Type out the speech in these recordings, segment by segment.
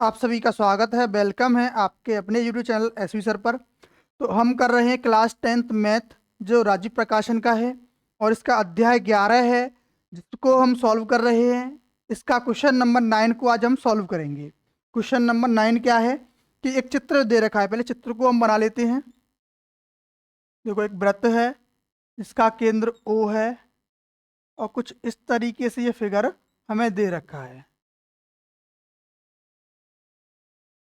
आप सभी का स्वागत है। वेलकम है आपके अपने यूट्यूब चैनल एसवी सर पर। तो हम कर रहे हैं क्लास 10th मैथ जो राजीव प्रकाशन का है और इसका अध्याय 11 है जिसको हम सॉल्व कर रहे हैं। इसका क्वेश्चन नंबर 9 को आज हम सॉल्व करेंगे। क्वेश्चन नंबर 9 क्या है कि एक चित्र दे रखा है, पहले चित्र को हम बना लेते हैं। देखो, एक वृत्त है जिसका केंद्र ओ है और कुछ इस तरीके से ये फिगर हमें दे रखा है।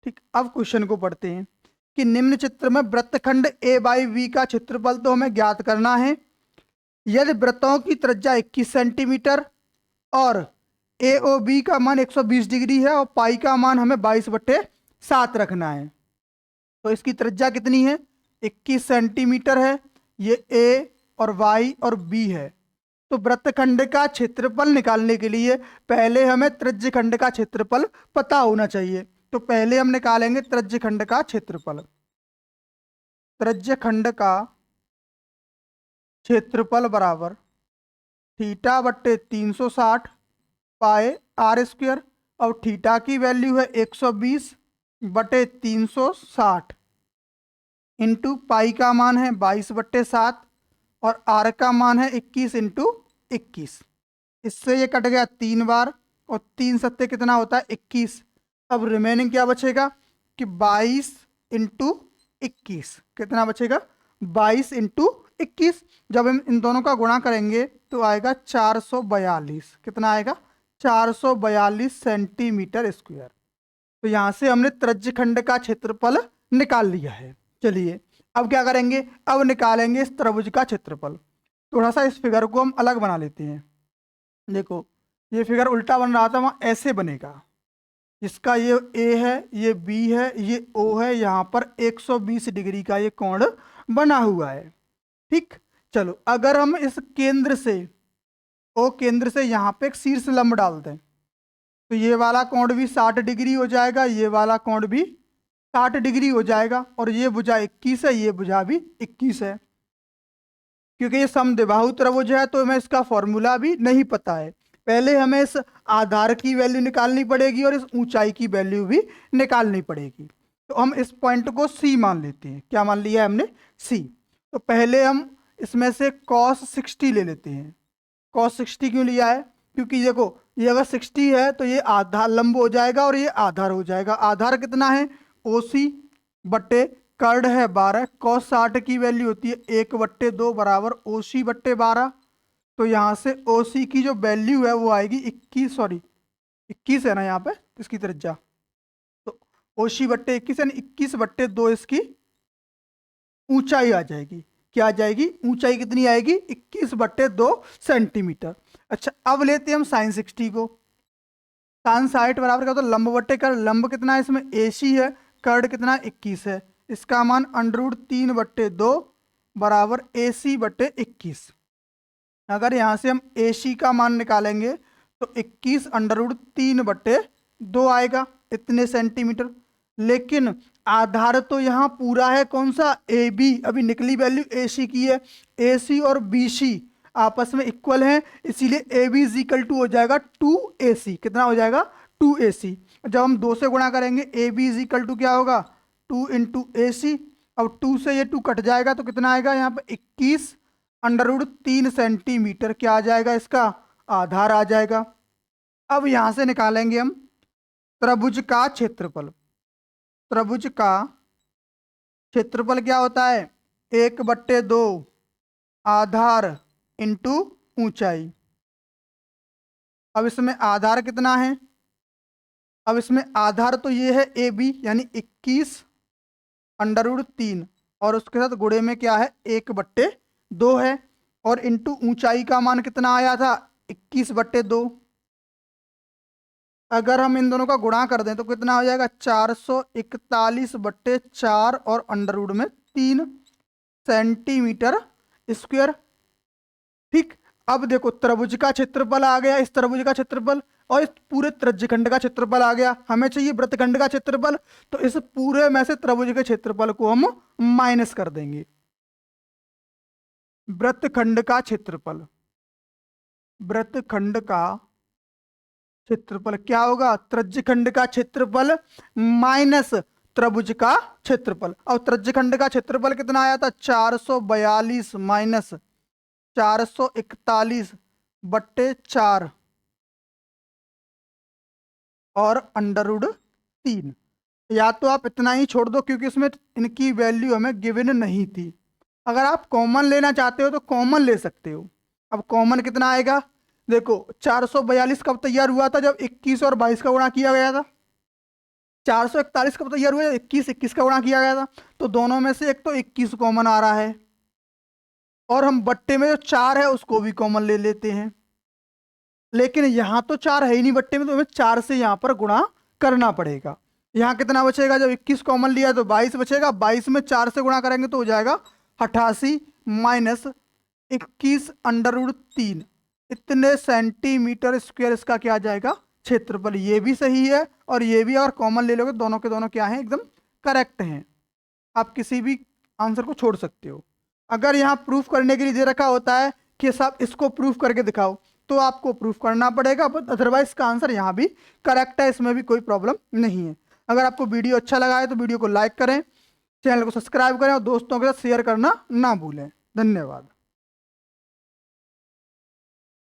ठीक, अब क्वेश्चन को पढ़ते हैं कि निम्न चित्र में वृत्तखंड ए बाई वी का क्षेत्रफल तो हमें ज्ञात करना है। यदि वृत्तों की त्रिज्या 21 सेंटीमीटर और ए ओ बी का मान 120 डिग्री है और पाई का मान हमें 22/7 रखना है, तो इसकी त्रिज्या कितनी है? 21 सेंटीमीटर है। ये ए और वाई और बी है। तो वृत्तखंड का क्षेत्रफल निकालने के लिए पहले हमें त्रिज्यखंड का क्षेत्रफल पता होना चाहिए। तो पहले हम निकालेंगे त्रिज्यखंड का क्षेत्रफल। त्रिज्यखंड का क्षेत्रफल बराबर थीटा बट्टे 360 पाए आर स्क्वायर। और थीटा की वैल्यू है 120/360 इंटू पाई का मान है 22/7 और आर का मान है 21 इंटू 21। इससे ये कट गया 3 बार और 3 सत्ते कितना होता है? 21। अब रिमेनिंग क्या बचेगा कि 22 इंटू 21 कितना बचेगा? 22 इंटू 21। जब हम इन दोनों का गुणा करेंगे तो आएगा 442। कितना आएगा? 442 सेंटीमीटर स्क्वायर। तो यहां से हमने त्रिज्यखंड का क्षेत्रफल निकाल लिया है। चलिए अब क्या करेंगे, अब निकालेंगे इस त्रिभुज का क्षेत्रफल। थोड़ा सा इस फिगर को हम अलग बना लेते हैं। देखो, ये फिगर उल्टा बन रहा था, वहां ऐसे बनेगा। इसका ये ए है, ये बी है, ये ओ है, यहाँ पर 120 डिग्री का ये कोण बना हुआ है। ठीक, चलो अगर हम इस केंद्र से ओ केंद्र से यहाँ पे एक शीर्ष लंब डाल दें तो ये वाला कोण भी 60 डिग्री हो जाएगा, ये वाला कोण भी 60 डिग्री हो जाएगा और ये भुजा 21 है, ये भुजा भी 21 है। क्योंकि ये समद्विबाहु त्रिभुज है तो हमें इसका फॉर्मूला भी नहीं पता है। पहले हमें इस आधार की वैल्यू निकालनी पड़ेगी और इस ऊंचाई की वैल्यू भी निकालनी पड़ेगी। तो हम इस पॉइंट को सी मान लेते हैं। क्या मान लिया है हमने? सी। तो पहले हम इसमें से cos 60 ले लेते हैं। cos 60 क्यों लिया है? क्योंकि देखो, ये अगर 60 है तो ये आधार लंब हो जाएगा और ये आधार हो जाएगा। आधार कितना है? OC बट्टे कर्ण है 12। cos 60 की वैल्यू होती है 1/2 बराबर OC/12। तो यहाँ से OC की जो वैल्यू है वो आएगी 21, सॉरी 21 है ना यहाँ पे इसकी त्रिज्या। तो OC/21 यानी 21/2 इसकी ऊंचाई आ जाएगी। क्या आ जाएगी? ऊंचाई कितनी आएगी? 21/2 सेंटीमीटर। अच्छा, अब लेते हैं हम साइन 60 को। साइन 60 बराबर क्या होता है? लंब बट्टे कर्ण। लंब कितना है इसमें? AC है। कर्ण कितना? 21 है। इसका मान √3/2 बराबर AC/21। अगर यहाँ से हम AC का मान निकालेंगे तो 21 √3/2 आएगा, इतने सेंटीमीटर। लेकिन आधार तो यहाँ पूरा है, कौन सा? AB। अभी निकली वैल्यू AC की है। AC और BC आपस में इक्वल हैं, इसीलिए AB इज इक्वल टू हो जाएगा 2AC। कितना हो जाएगा? 2AC। जब हम 2 से गुणा करेंगे AB इज इक्वल टू क्या होगा? 2 इंटू AC। अब 2 से ये 2 कट जाएगा तो कितना आएगा यहाँ पे? 21 √3 सेंटीमीटर। क्या आ जाएगा? इसका आधार आ जाएगा। अब यहां से निकालेंगे हम त्रिभुज का क्षेत्रफल। त्रिभुज का क्षेत्रफल क्या होता है? 1/2 आधार इंटू ऊंचाई। अब इसमें आधार कितना है? अब इसमें आधार तो ये है AB यानी 21 √3 और उसके साथ गुणे में क्या है? 1/2 है। और इंटू ऊंचाई का मान कितना आया था? 21/2। अगर हम इन दोनों का गुणा कर दें तो कितना हो जाएगा? 441/4 और √3 सेंटीमीटर स्क्वायर। ठीक, अब देखो त्रिभुज का क्षेत्रफल आ गया, इस त्रिभुज का क्षेत्रफल, और इस पूरे त्रिज्यखंड का क्षेत्रफल आ गया। हमें चाहिए वृत्तखंड का क्षेत्रफल, तो इस पूरे में से त्रिभुज के क्षेत्रफल को हम माइनस कर देंगे। वृत्तखंड का क्षेत्रफल, वृत्तखंड का क्षेत्रफल क्या होगा, त्रिज्यखंड का क्षेत्रफल माइनस त्रिभुज का क्षेत्रफल। और त्रिज्यखंड का क्षेत्रफल कितना आया था, 442 माइनस 441/4 और √3। या तो आप इतना ही छोड़ दो क्योंकि इसमें इनकी वैल्यू हमें गिवन नहीं थी। अगर आप कॉमन लेना चाहते हो तो कॉमन ले सकते हो। अब कॉमन कितना आएगा, देखो 442 कब तैयार हुआ था, जब 21 और 22 का गुणा किया गया था। 441 कब तैयार हुआ, 21 का गुणा किया गया था। तो दोनों में से एक तो 21 कॉमन आ रहा है, और हम बट्टे में जो 4 है उसको भी कॉमन ले लेते हैं। लेकिन यहाँ तो 4 है ही नहीं बट्टे में, तो हमें 4 से यहाँ पर गुणा करना पड़ेगा। यहाँ कितना बचेगा, जब 21 कॉमन लिया तो 22 बचेगा, 22 में 4 से गुणा करेंगे तो हो जाएगा 88 माइनस 21/√3। इतने सेंटीमीटर स्क्वायर इसका क्या आ जाएगा, क्षेत्रफल। ये भी सही है और ये भी, अगर कॉमन ले लोगे दोनों के दोनों क्या है, एकदम करेक्ट हैं। आप किसी भी आंसर को छोड़ सकते हो। अगर यहाँ प्रूफ करने के लिए दे रखा होता है कि साहब इसको प्रूफ करके दिखाओ, तो आपको प्रूफ करना पड़ेगा, बट अदरवाइज का आंसर यहाँ भी करेक्ट है, इसमें भी कोई प्रॉब्लम नहीं है। अगर आपको वीडियो अच्छा लगा है तो वीडियो को लाइक करें, चैनल को सब्सक्राइब करें और दोस्तों के साथ शेयर करना ना भूलें। धन्यवाद।